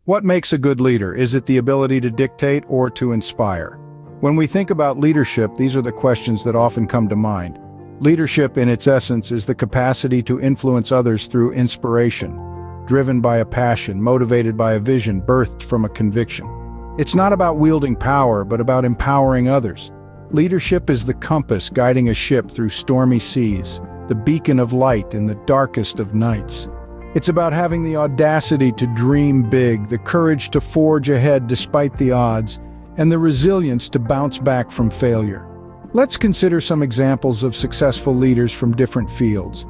What makes a good leader? Is it the ability to dictate or to inspire? When we think about leadership, these are the questions that often come to mind. Leadership, in its essence, is the capacity to influence others through inspiration, driven by a passion, motivated by a vision, birthed from a conviction. It's not about wielding power, but about empowering others. Leadership is the compass guiding a ship through stormy seas, the beacon of light in the darkest of nights. It's about having the audacity to dream big, the courage to forge ahead despite the odds, and the resilience to bounce back from failure. Let's consider some examples of successful leaders from different fields.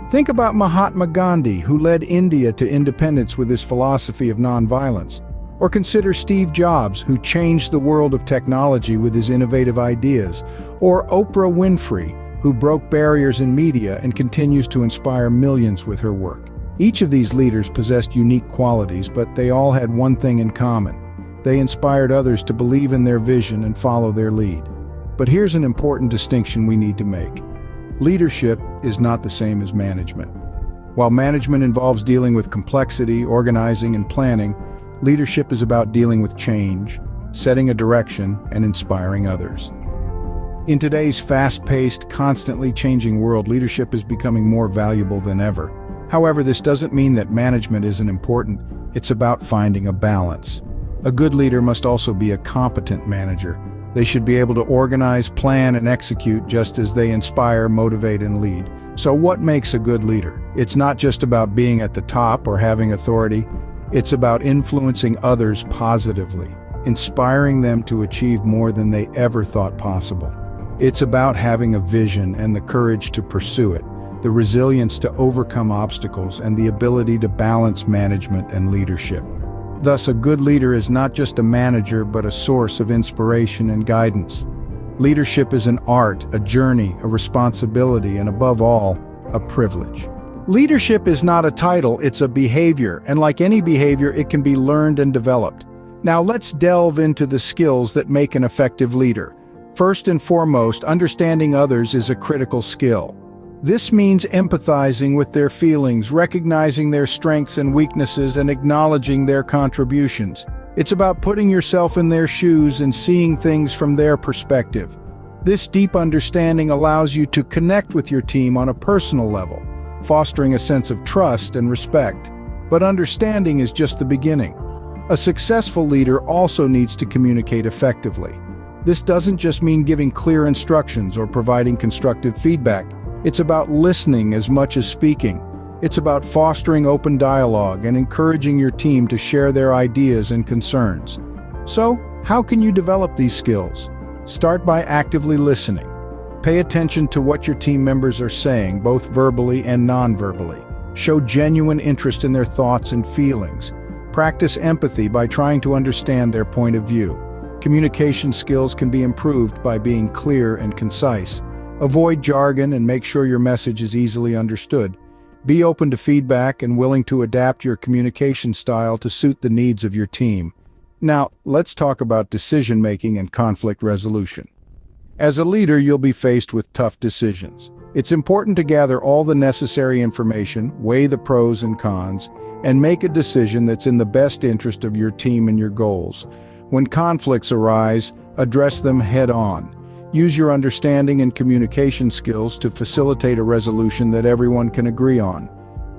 Think about Mahatma Gandhi, who led India to independence with his philosophy of nonviolence. Or consider Steve Jobs, who changed the world of technology with his innovative ideas. Or Oprah Winfrey, who broke barriers in media and continues to inspire millions with her work. Each of these leaders possessed unique qualities, but they all had one thing in common. They inspired others to believe in their vision and follow their lead. But here's an important distinction we need to make. Leadership is not the same as management. While management involves dealing with complexity, organizing, and planning, leadership is about dealing with change, setting a direction, and inspiring others. In today's fast-paced, constantly changing world, leadership is becoming more valuable than ever. However, this doesn't mean that management isn't important. It's about finding a balance. A good leader must also be a competent manager. They should be able to organize, plan, and execute just as they inspire, motivate, and lead. So what makes a good leader? It's not just about being at the top or having authority. It's about influencing others positively, inspiring them to achieve more than they ever thought possible. It's about having a vision and the courage to pursue it, the resilience to overcome obstacles, and the ability to balance management and leadership. Thus, a good leader is not just a manager, but a source of inspiration and guidance. Leadership is an art, a journey, a responsibility, and above all, a privilege. Leadership is not a title, it's a behavior, and like any behavior, it can be learned and developed. Now let's delve into the skills that make an effective leader. First and foremost, understanding others is a critical skill. This means empathizing with their feelings, recognizing their strengths and weaknesses, and acknowledging their contributions. It's about putting yourself in their shoes and seeing things from their perspective. This deep understanding allows you to connect with your team on a personal level, fostering a sense of trust and respect. But understanding is just the beginning. A successful leader also needs to communicate effectively. This doesn't just mean giving clear instructions or providing constructive feedback. It's about listening as much as speaking. It's about fostering open dialogue and encouraging your team to share their ideas and concerns. So, how can you develop these skills? Start by actively listening. Pay attention to what your team members are saying, both verbally and non-verbally. Show genuine interest in their thoughts and feelings. Practice empathy by trying to understand their point of view. Communication skills can be improved by being clear and concise. Avoid jargon and make sure your message is easily understood. Be open to feedback and willing to adapt your communication style to suit the needs of your team. Now, let's talk about decision-making and conflict resolution. As a leader, you'll be faced with tough decisions. It's important to gather all the necessary information, weigh the pros and cons, and make a decision that's in the best interest of your team and your goals. When conflicts arise, address them head-on. Use your understanding and communication skills to facilitate a resolution that everyone can agree on.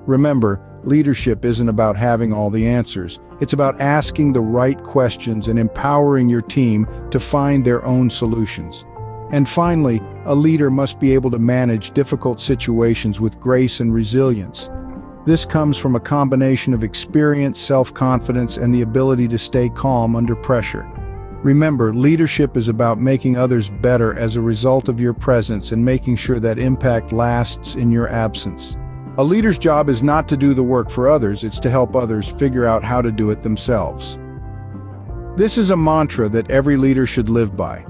Remember, leadership isn't about having all the answers. It's about asking the right questions and empowering your team to find their own solutions. And finally, a leader must be able to manage difficult situations with grace and resilience. This comes from a combination of experience, self-confidence, and the ability to stay calm under pressure. Remember, leadership is about making others better as a result of your presence and making sure that impact lasts in your absence. A leader's job is not to do the work for others, it's to help others figure out how to do it themselves. This is a mantra that every leader should live by.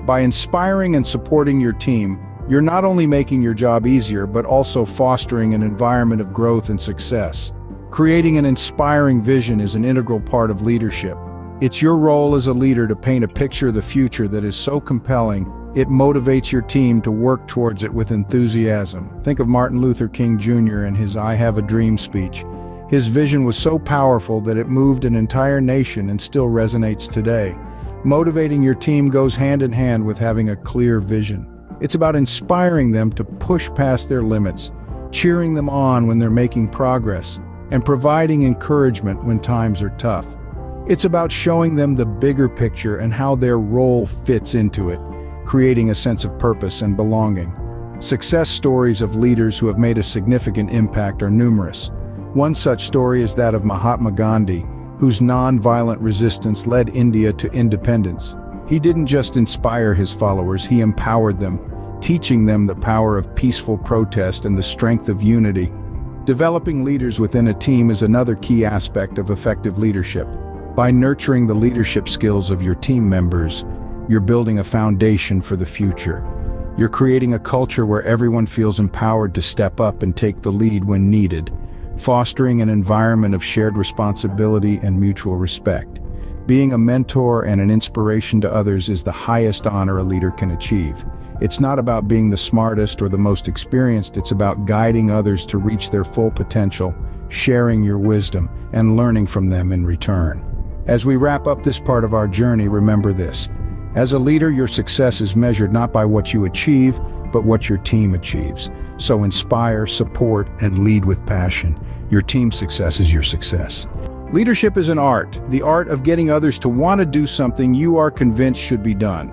By inspiring and supporting your team, you're not only making your job easier, but also fostering an environment of growth and success. Creating an inspiring vision is an integral part of leadership. It's your role as a leader to paint a picture of the future that is so compelling, it motivates your team to work towards it with enthusiasm. Think of Martin Luther King Jr. and his "I Have a Dream" speech. His vision was so powerful that it moved an entire nation and still resonates today. Motivating your team goes hand in hand with having a clear vision. It's about inspiring them to push past their limits, cheering them on when they're making progress, and providing encouragement when times are tough. It's about showing them the bigger picture and how their role fits into it, creating a sense of purpose and belonging. Success stories of leaders who have made a significant impact are numerous. One such story is that of Mahatma Gandhi, whose non-violent resistance led India to independence. He didn't just inspire his followers, he empowered them, teaching them the power of peaceful protest and the strength of unity. Developing leaders within a team is another key aspect of effective leadership. By nurturing the leadership skills of your team members, you're building a foundation for the future. You're creating a culture where everyone feels empowered to step up and take the lead when needed, fostering an environment of shared responsibility and mutual respect. Being a mentor and an inspiration to others is the highest honor a leader can achieve. It's not about being the smartest or the most experienced, it's about guiding others to reach their full potential, sharing your wisdom, and learning from them in return. As we wrap up this part of our journey, remember this. As a leader, your success is measured not by what you achieve, but what your team achieves. So inspire, support, and lead with passion. Your team's success is your success. Leadership is an art, the art of getting others to want to do something you are convinced should be done.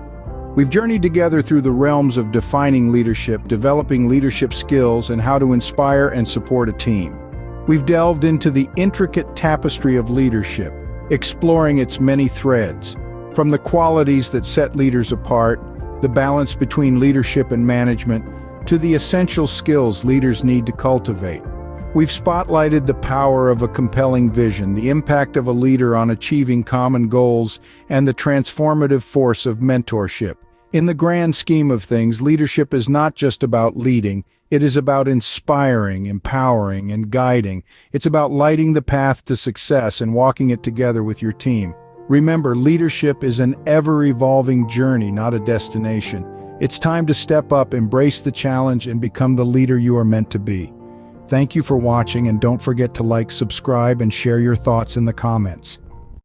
We've journeyed together through the realms of defining leadership, developing leadership skills, and how to inspire and support a team. We've delved into the intricate tapestry of leadership, exploring its many threads, from the qualities that set leaders apart, the balance between leadership and management, to the essential skills leaders need to cultivate. We've spotlighted the power of a compelling vision, the impact of a leader on achieving common goals, and the transformative force of mentorship. In the grand scheme of things, leadership is not just about leading, it is about inspiring, empowering, and guiding. It's about lighting the path to success and walking it together with your team. Remember, leadership is an ever-evolving journey, not a destination. It's time to step up, embrace the challenge, and become the leader you are meant to be. Thank you for watching, and don't forget to like, subscribe, and share your thoughts in the comments.